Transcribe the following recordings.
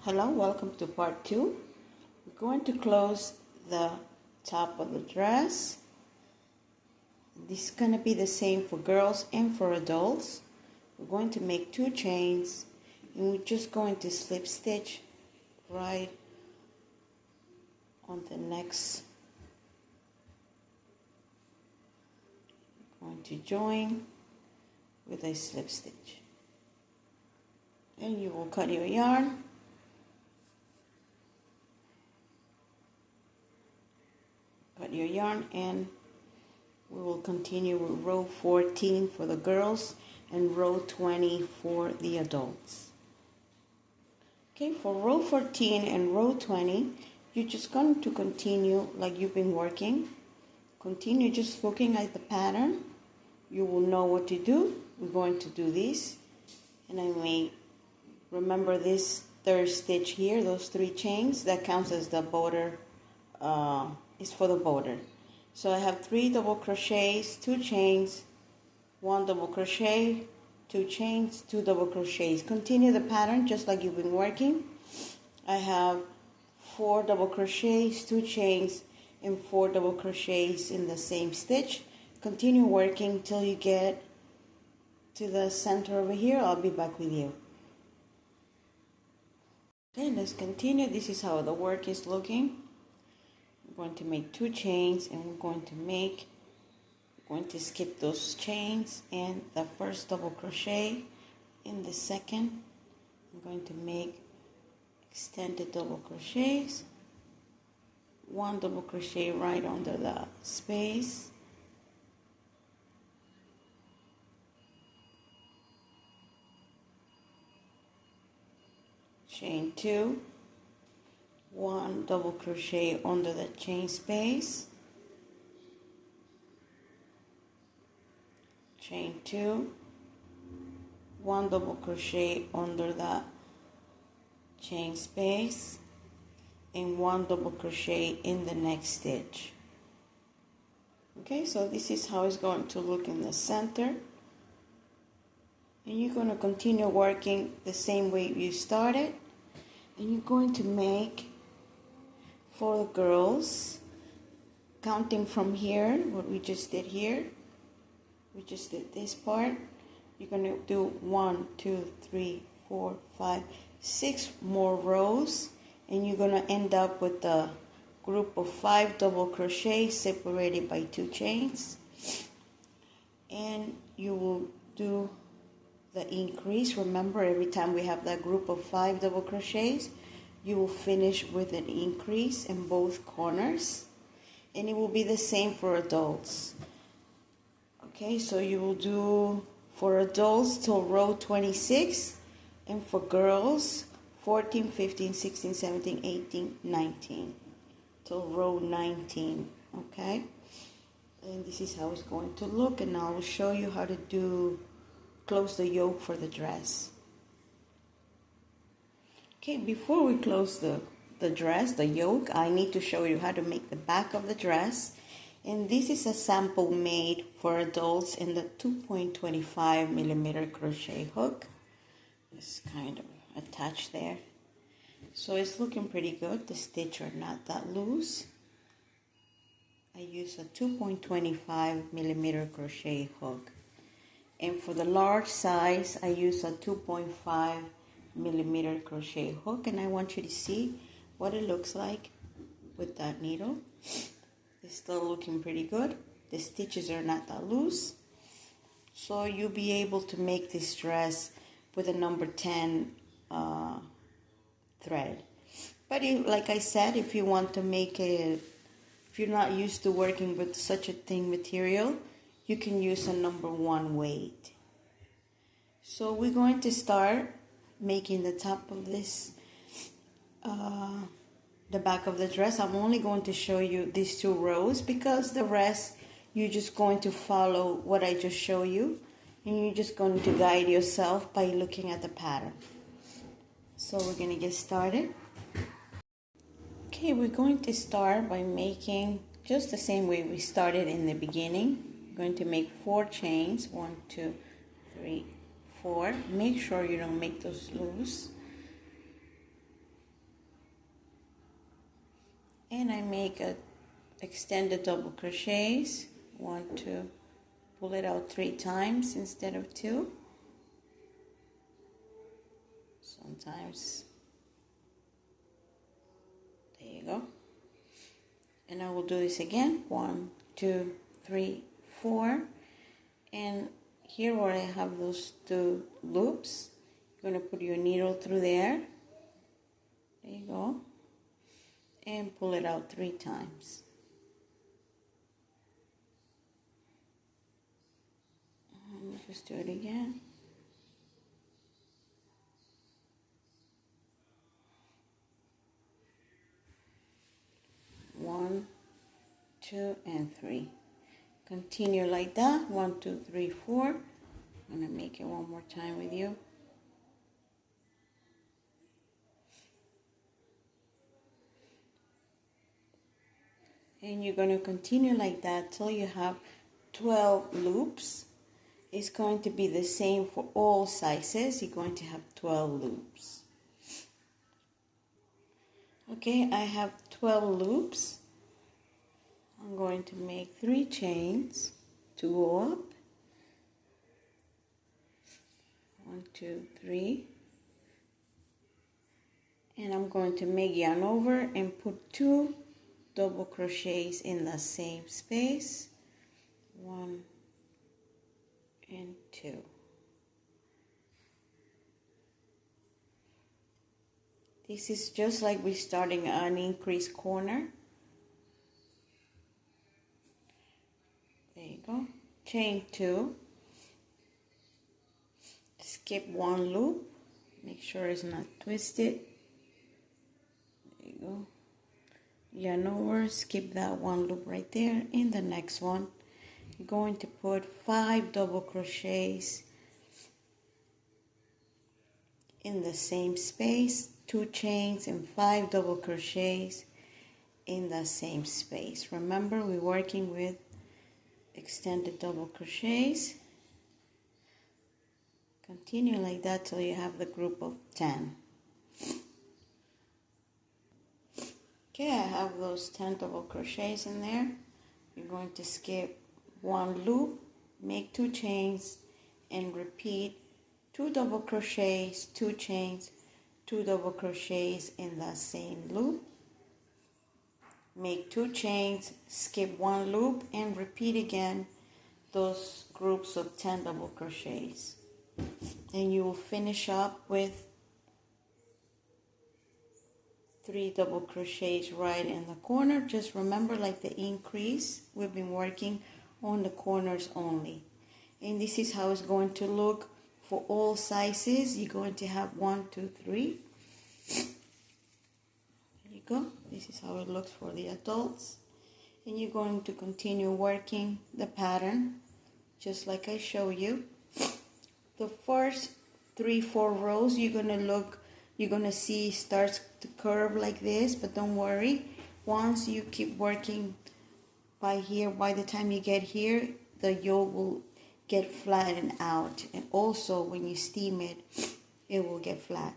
Hello, welcome to part 2. We're going to close the top of the dress. This is going to be the same for girls and for adults. We're going to make 2 chains and we're just going to slip stitch right on the next. We're going to join with a slip stitch. Then you will cut your yarn. Cut your yarn, and we will continue with row 14 for the girls and row 20 for the adults. Okay, for row 14 and row 20, you're just going to continue like you've been working. Continue just looking at the pattern. You will know what to do. We're going to do this, and I may remember this 3rd stitch here, those 3 chains, that counts as the border. Is for the border. So I have 3 double crochets, 2 chains, 1 double crochet, 2 chains, 2 double crochets. Continue the pattern just like you've been working. I have 4 double crochets, 2 chains, and 4 double crochets in the same stitch. Continue working till you get to the center over here. I'll be back with you. Okay, let's continue. This is how the work is looking. We're going to make 2 chains, and we're going to skip those chains and the first double crochet in the second. I'm going to make extended double crochets, 1 double crochet right under the space, chain 2, 1 double crochet under the chain space, chain 2, 1 double crochet under the chain space, and 1 double crochet in the next stitch. Okay, so this is how it's going to look in the center, and you're going to continue working the same way you started, and you're going to make, for the girls, counting from here, what we just did here, we just did this part, you're going to do 1, 2, 3, 4, 5, 6 more rows, and you're going to end up with a group of 5 double crochets separated by 2 chains, and you will do the increase. Remember, every time we have that group of 5 double crochets, you will finish with an increase in both corners, and it will be the same for adults. Okay, so you will do for adults till row 26, and for girls 14, 15, 16, 17, 18, 19 till row 19. Okay, and this is how it's going to look, and I will show you how to close the yoke for the dress. Okay, before we close the dress, the yoke, I need to show you how to make the back of the dress. And this is a sample made for adults in the 2.25 millimeter crochet hook. It's kind of attached there. So it's looking pretty good. The stitches are not that loose. I use a 2.25 millimeter crochet hook. And for the large size, I use a 2.5 millimeter crochet hook, and I want you to see what it looks like with that needle. It's still looking pretty good. The stitches are not that loose, so you'll be able to make this dress with a number 10 thread. But like I said, if you want to make it, if you're not used to working with such a thin material, you can use a number 1 weight. So we're going to start making the top of this, the back of the dress. I'm only going to show you these 2 rows because the rest you're just going to follow what I just showed you, and you're just going to guide yourself by looking at the pattern. So we're going to get started. Okay, we're going to start by making just the same way we started in the beginning. We're going to make 4 chains, 1, 2, 3, 4. Make sure you don't make those loose. and I make a extended double crochets. 1, 2, pull it out 3 times instead of 2. Sometimes, there you go. And I will do this again. 1, 2, 3, 4. And here where I have those 2 loops, you're going to put your needle through there. There you go. And pull it out 3 times. Just do it again. One, 2, and 3. Continue like that. 1, 2, 3, 4. I'm going to make it one more time with you. And you're going to continue like that till you have 12 loops. It's going to be the same for all sizes. You're going to have 12 loops. Okay, I have 12 loops. I'm going to make 3 chains to go up. 1, 2, 3. And I'm going to make yarn over and put 2 double crochets in the same space. 1 and 2. This is just like we're starting an increased corner. There you go. Chain 2. Skip 1 loop. Make sure it's not twisted. There you go. Yarn over, skip that 1 loop right there. In the next one, you're going to put 5 double crochets in the same space, 2 chains and 5 double crochets in the same space. Remember, we're working with extended double crochets. Continue like that till you have the group of 10. Okay, I have those 10 double crochets in there. You're going to skip 1 loop, make 2 chains, and repeat 2 double crochets, 2 chains, 2 double crochets in the same loop. Make 2 chains, skip 1 loop, and repeat again those groups of 10 double crochets. And you will finish up with 3 double crochets right in the corner. Just remember, like the increase, we've been working on the corners only. And this is how it's going to look for all sizes. You're going to have 1, 2, 3. There you go. This is how it looks for the adults. And you're going to continue working the pattern just like I show you. The first 3, 4 rows you're gonna see starts to curve like this, but don't worry. Once you keep working by here, by the time you get here, the yoke will get flattened out, and also when you steam it, it will get flat.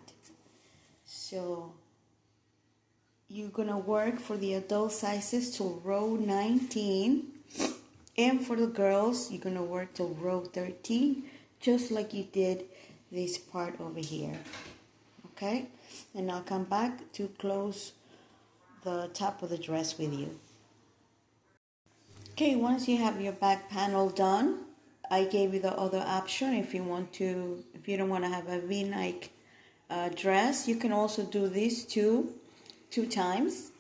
So you're gonna work for the adult sizes till row 19, and for the girls you're gonna work till row 13, just like you did this part over here. Okay, and I'll come back to close the top of the dress with you. Okay, once you have your back panel done, I gave you the other option. If you don't want to have a V-neck dress, you can also do this two times,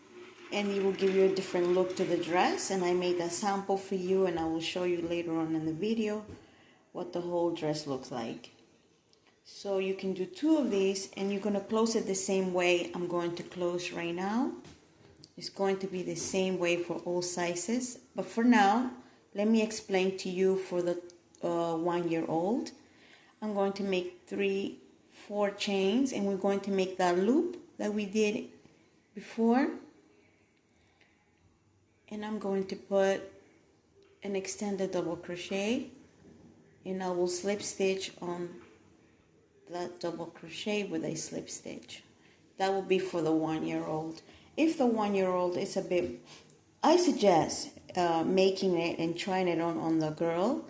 and it will give you a different look to the dress. And I made a sample for you, and I will show you later on in the video what the whole dress looks like. So you can do 2 of these, and you're going to close it the same way I'm going to close right now. It's going to be the same way for all sizes. But for now, let me explain to you for the 1-year-old. I'm going to make 3, 4 chains, and we're going to make that loop that we did before. And I'm going to put an extended double crochet, and I will slip stitch on that double crochet with a slip stitch. That will be for the 1-year-old. If the 1-year-old is a bit, I suggest making it and trying it on the girl.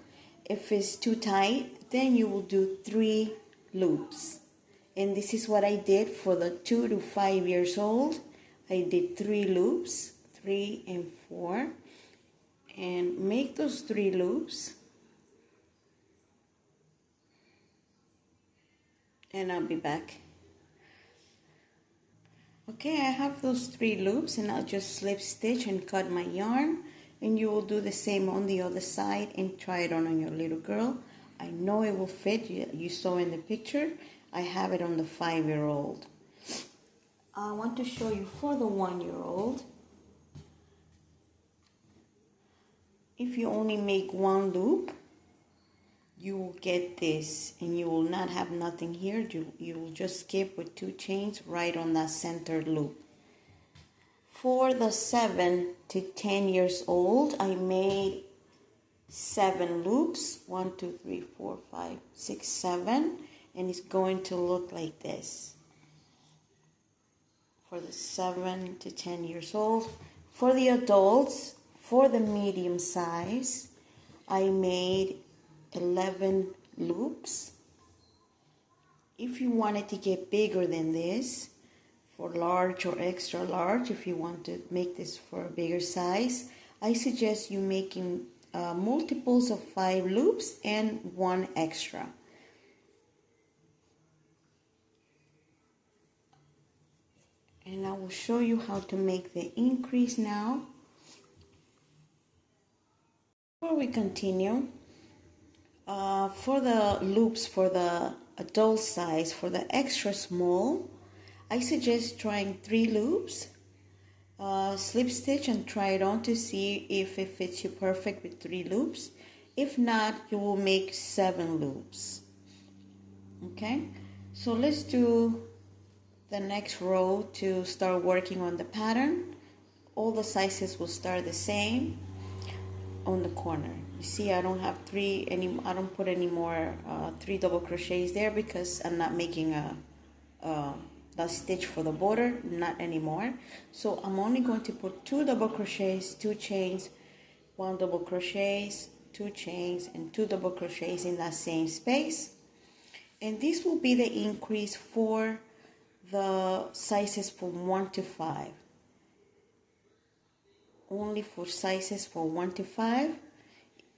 If it's too tight, then you will do 3 loops. And this is what I did for the 2 to 5 years old. I did 3 loops, 3 and 4, and make those 3 loops. And I'll be back. Okay, I have those 3 loops, and I'll just slip stitch and cut my yarn, and you will do the same on the other side and try it on your little girl. I know it will fit. You saw in the picture, I have it on the 5-year-old. I want to show you for the 1-year-old. If you only make 1 loop, you will get this, and you will not have nothing here. You will just skip with 2 chains right on that center loop. For the 7 to 10 years old, I made 7 loops, 1, 2, 3, 4, 5, 6, 7, and it's going to look like this. For the 7 to 10 years old. For the adults, for the medium size, I made 11 loops. If you wanted to get bigger than this, for large or extra large, if you want to make this for a bigger size, I suggest you making multiples of 5 loops and 1 extra. And I will show you how to make the increase now. Before we continue, for the loops for the adult size, for the extra small, I suggest trying 3 loops, slip stitch and try it on to see if it fits you perfect with 3 loops. If not, you will make 7 loops. Okay, so let's do the next row to start working on the pattern. All the sizes will start the same on the corner. You see, I don't have I don't put any more 3 double crochets there because I'm not making a stitch for the border, not anymore. So I'm only going to put 2 double crochets, 2 chains, 1 double crochets, 2 chains, and 2 double crochets in that same space. And this will be the increase for the sizes from 1 to 5. Only for sizes for 1 to 5.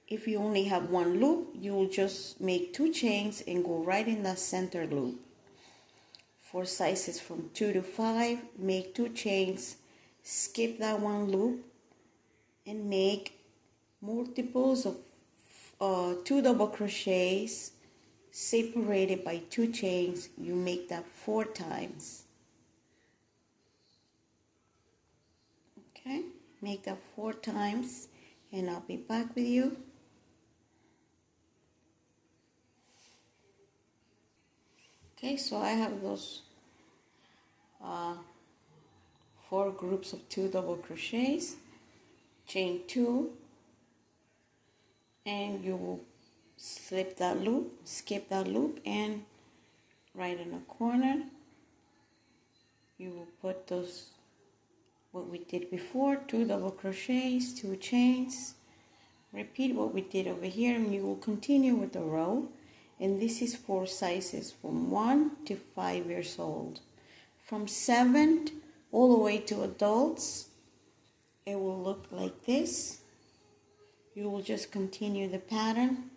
If you only have 1 loop, you will just make 2 chains and go right in that center loop. For sizes from 2 to 5, make 2 chains, skip that 1 loop, and make multiples of 2 double crochets separated by 2 chains. You make that 4 times. Okay, make that 4 times, and I'll be back with you. Okay, so I have those 4 groups of 2 double crochets, chain 2, and you will slip that loop, skip that loop, and right in the corner you will put those, what we did before, 2 double crochets, 2 chains, repeat what we did over here, and you will continue with the row. And this is for sizes from 1 to 5 years old. From 7 all the way to adults, it will look like this. You will just continue the pattern,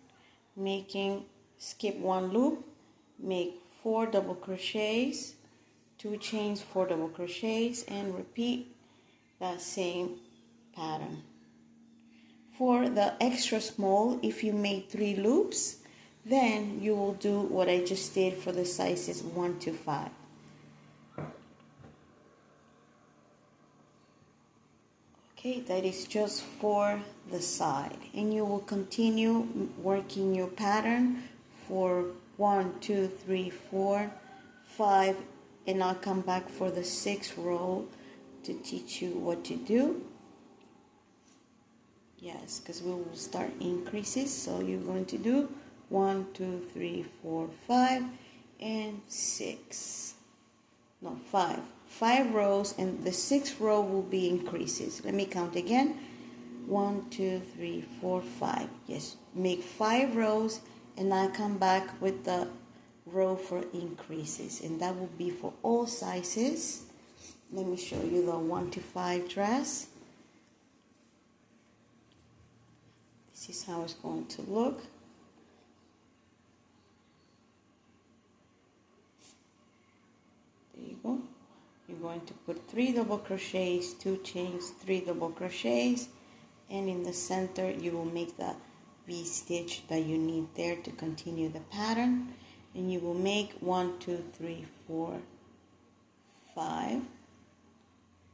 skip 1 loop, make 4 double crochets, 2 chains, 4 double crochets, and repeat that same pattern. For the extra small, if you made 3 loops, then you will do what I just did for the sizes 1 to 5. Okay, that is just for the side. And you will continue working your pattern for 1, 2, 3, 4, 5, and I'll come back for the 6th row to teach you what to do. Yes, because we will start increases. So you're going to do 1, 2, 3, 4, 5, and 6. No, 5. 5 rows, and the 6th row will be increases. Let me count again. 1, 2, 3, 4, 5. Yes, make 5 rows, and I come back with the row for increases, and that will be for all sizes. Let me show you the 1 to 5 dress. This is how it's going to look. There you go. You're going to put 3 double crochets, 2 chains, 3 double crochets, and in the center you will make the V stitch that you need there to continue the pattern, and you will make 1, 2, 3, 4, 5,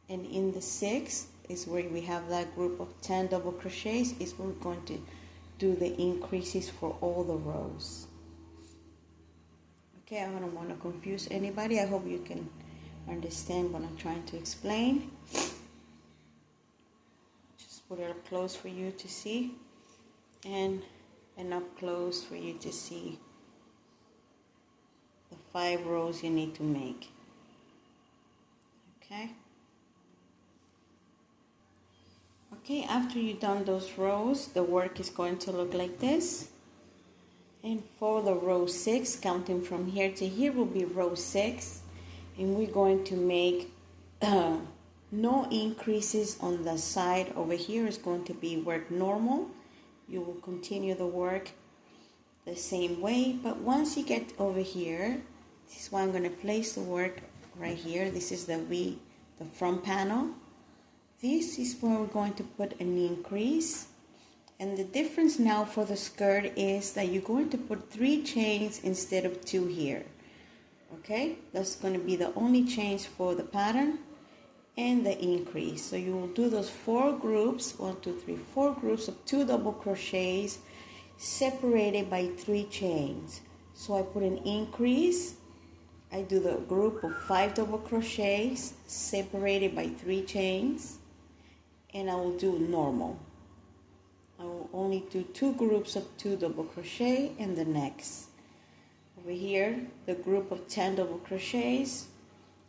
and in the 6th is where we have that group of 10 double crochets, is where we're going to do the increases for all the rows. Okay, I don't want to confuse anybody. I hope you can understand what I'm trying to explain. Just put it up close for you to see, and up close for you to see the 5 rows you need to make. Okay. Okay, after you've done those rows, the work is going to look like this. And for the row 6, counting from here to here will be row 6. And we're going to make no increases on the side over here. Is going to be work normal. You will continue the work the same way. But once you get over here, this is why I'm going to place the work right here. This is the front panel. This is where we're going to put an increase. And the difference now for the skirt is that you're going to put 3 chains instead of 2 here. Okay, that's going to be the only change for the pattern and the increase. So you will do those 4 groups, 1, 2, 3, 4 groups of 2 double crochets separated by 3 chains. So I put an increase. I do the group of 5 double crochets separated by 3 chains, and I will do normal. I will only do 2 groups of 2 double crochet in the next. Over here, the group of 10 double crochets,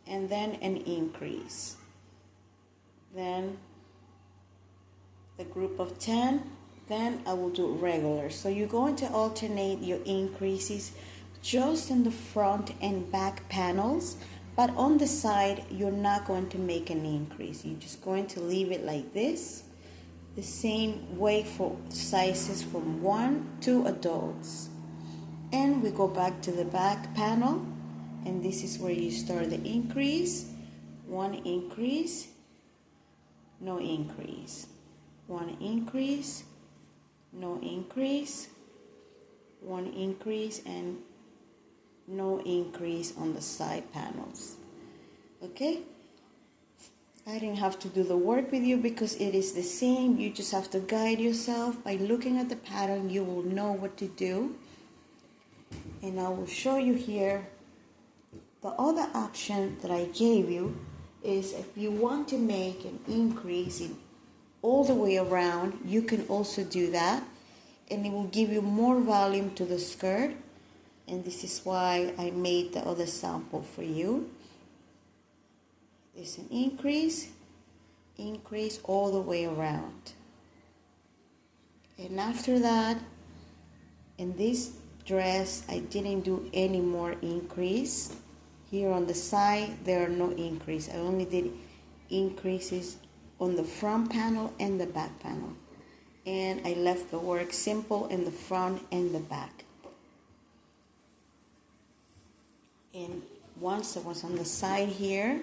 and then an increase. Then the group of 10, then I will do regular. So you're going to alternate your increases just in the front and back panels, but on the side you're not going to make an increase. You're just going to leave it like this, the same way for sizes from 1 to adults. And we go back to the back panel, and this is where you start the increase. 1 increase, no increase, 1 increase, no increase, 1 increase, and no increase on the side panels. Okay, I didn't have to do the work with you because it is the same. You just have to guide yourself by looking at the pattern. You will know what to do, and I will show you here. The other option that I gave you is if you want to make an increase in all the way around, you can also do that, and it will give you more volume to the skirt. And this is why I made the other sample for you. There's an increase all the way around. And after that, in this dress, I didn't do any more increase. Here on the side, there are no increase. I only did increases on the front panel and the back panel. And I left the work simple in the front and the back. And once I was on the side here,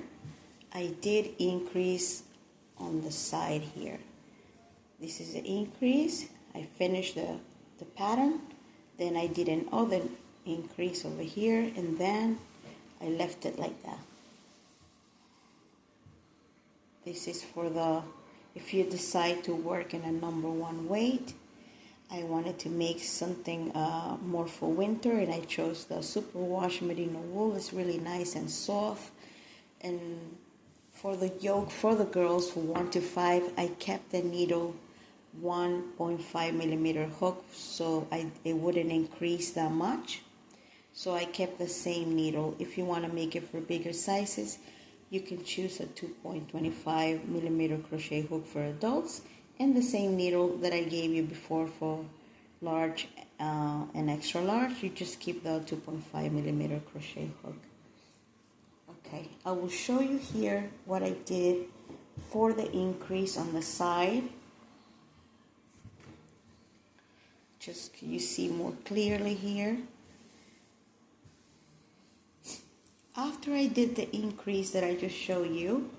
I did increase on the side here. This is the increase. I finished the pattern. Then I did another increase over here, and then I left it like that. This is for the, if you decide to work in a number 1 weight. I wanted to make something more for winter, and I chose the superwash merino wool. It's really nice and soft. And for the yoke, for the girls from 1 to 5, I kept the needle 1.5 millimeter hook, so it wouldn't increase that much. So I kept the same needle. If you want to make it for bigger sizes, You can choose a 2.25 millimeter crochet hook for adults and the same needle that I gave you before for large and extra large. You just keep the 2.5 millimeter crochet hook. Okay, I will show you here what I did for the increase on the side. Just you see more clearly here. After I did the increase that I just showed you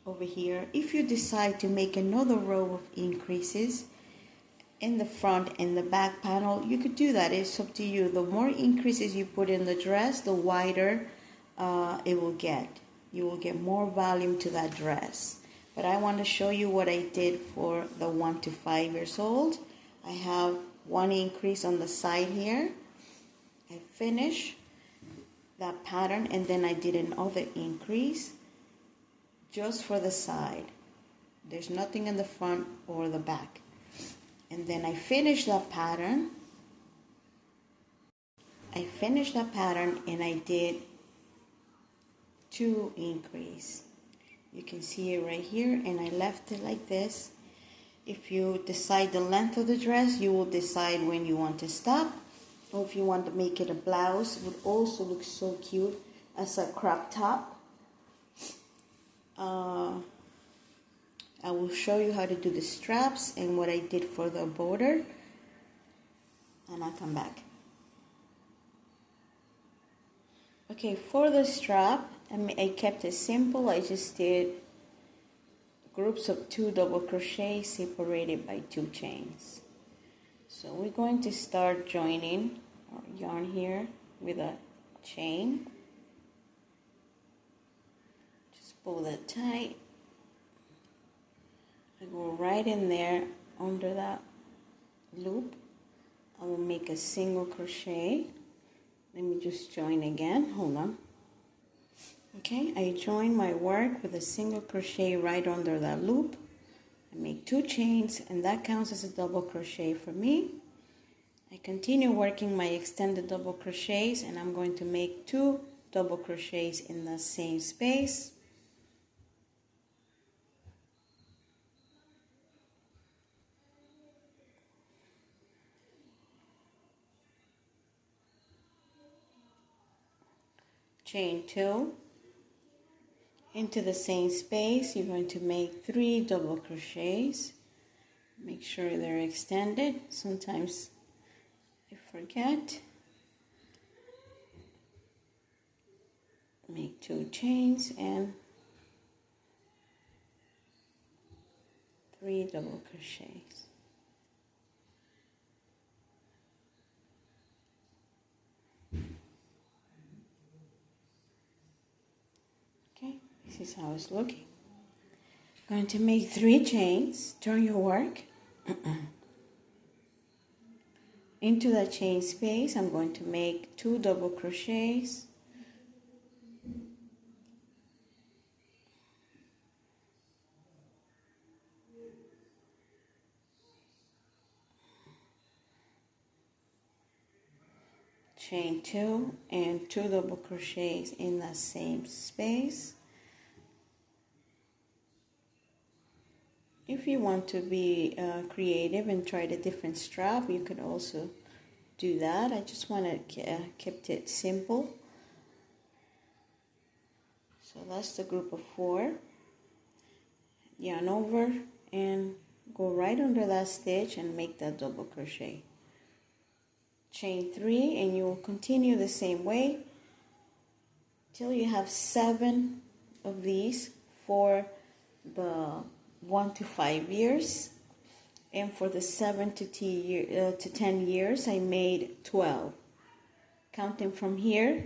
over here, if you decide to make another row of increases in the front and the back panel, you could do that. It's up to you. The more increases you put in the dress, the wider it will get. You will get more volume to that dress. But I want to show you what I did for the 1 to 5 years old. I have one increase on the side here. I finish that pattern and then I did another increase just for the side. There's nothing in the front or the back. And then I finish that pattern. And I did 2 increase. You can see it right here, and I left it like this. If you decide the length of the dress, you will decide when you want to stop. Or if you want to make it a blouse, it would also look so cute as a crop top. I will show you how to do the straps and what I did for the border, and I'll come back. Okay, for the strap, I kept it simple. I just did groups of 2 double crochets separated by 2 chains. So we're going to start joining our yarn here with a chain. Just pull that tight. I go right in there under that loop. I will make a single crochet. Let me just join again. Hold on. Okay, I join my work with a single crochet right under that loop. I make 2 chains, and that counts as a double crochet for me. I continue working my extended double crochets, and I'm going to make 2 double crochets in the same space. Chain 2. Into the same space, you're going to make 3 double crochets. Make sure they're extended. Sometimes I forget. Make 2 chains and 3 double crochets. Okay, this is how it's looking. Going to make 3 chains. Turn your work. Into that chain space, I'm going to make 2 double crochets. Chain 2 and 2 double crochets in that same space. If you want to be creative and try the different strap, you could also do that. I just want to keep it simple. So that's the group of 4. Yarn over and go right under that stitch and make that double crochet. Chain 3, and you will continue the same way till you have 7 of these for the 1 to 5 years, and for the 7 to 10 years I made 12, counting from here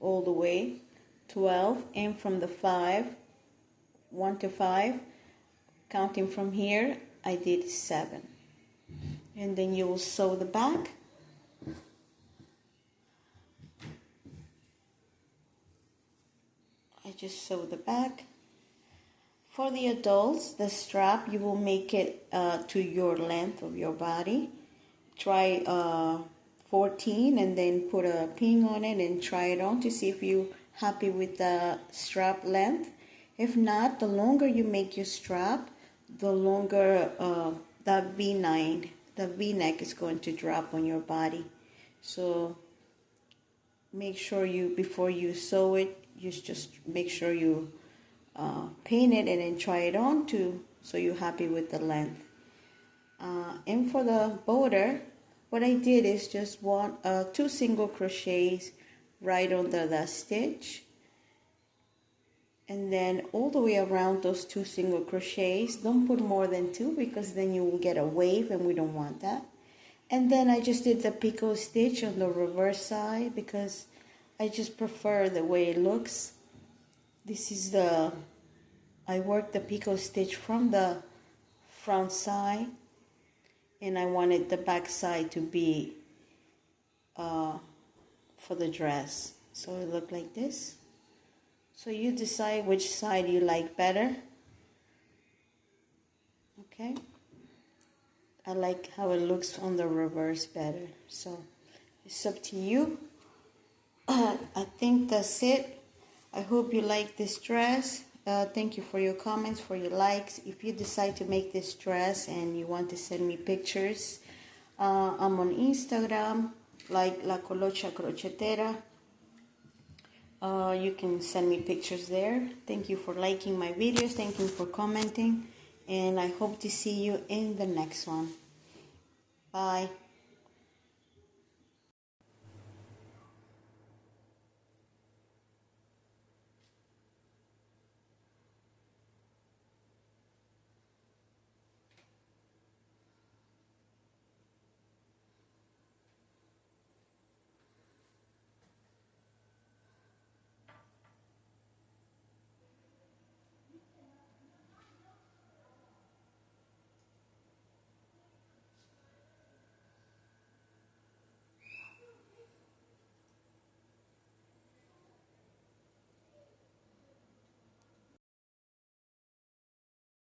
all the way 12, and from the 1 to 5, counting from here, I did 7. And then you will sew the back. I just sew the back. For the adults, the strap, you will make it to your length of your body. Try 14 and then put a pin on it and try it on to see if you happy with the strap length. If not, the longer you make your strap, the longer that V-neck is going to drop on your body. So make sure before you sew it, you just make sure you pin it and then try it on too, so you're happy with the length. And for the border, what I did is just two single crochets right under that stitch, and then all the way around those two single crochets. Don't put more than two, because then you will get a wave and we don't want that. And then I just did the picot stitch on the reverse side because I just prefer the way it looks. This is I worked the picot stitch from the front side, and I wanted the back side to be for the dress. So it looked like this. So you decide which side you like better. Okay. I like how it looks on the reverse better. So it's up to you. I think that's it. I hope you like this dress. Thank you for your comments, for your likes. If you decide to make this dress and you want to send me pictures, I'm on Instagram, like La Colocha Crochetera. You can send me pictures there. Thank you for liking my videos. Thank you for commenting. And I hope to see you in the next one. Bye.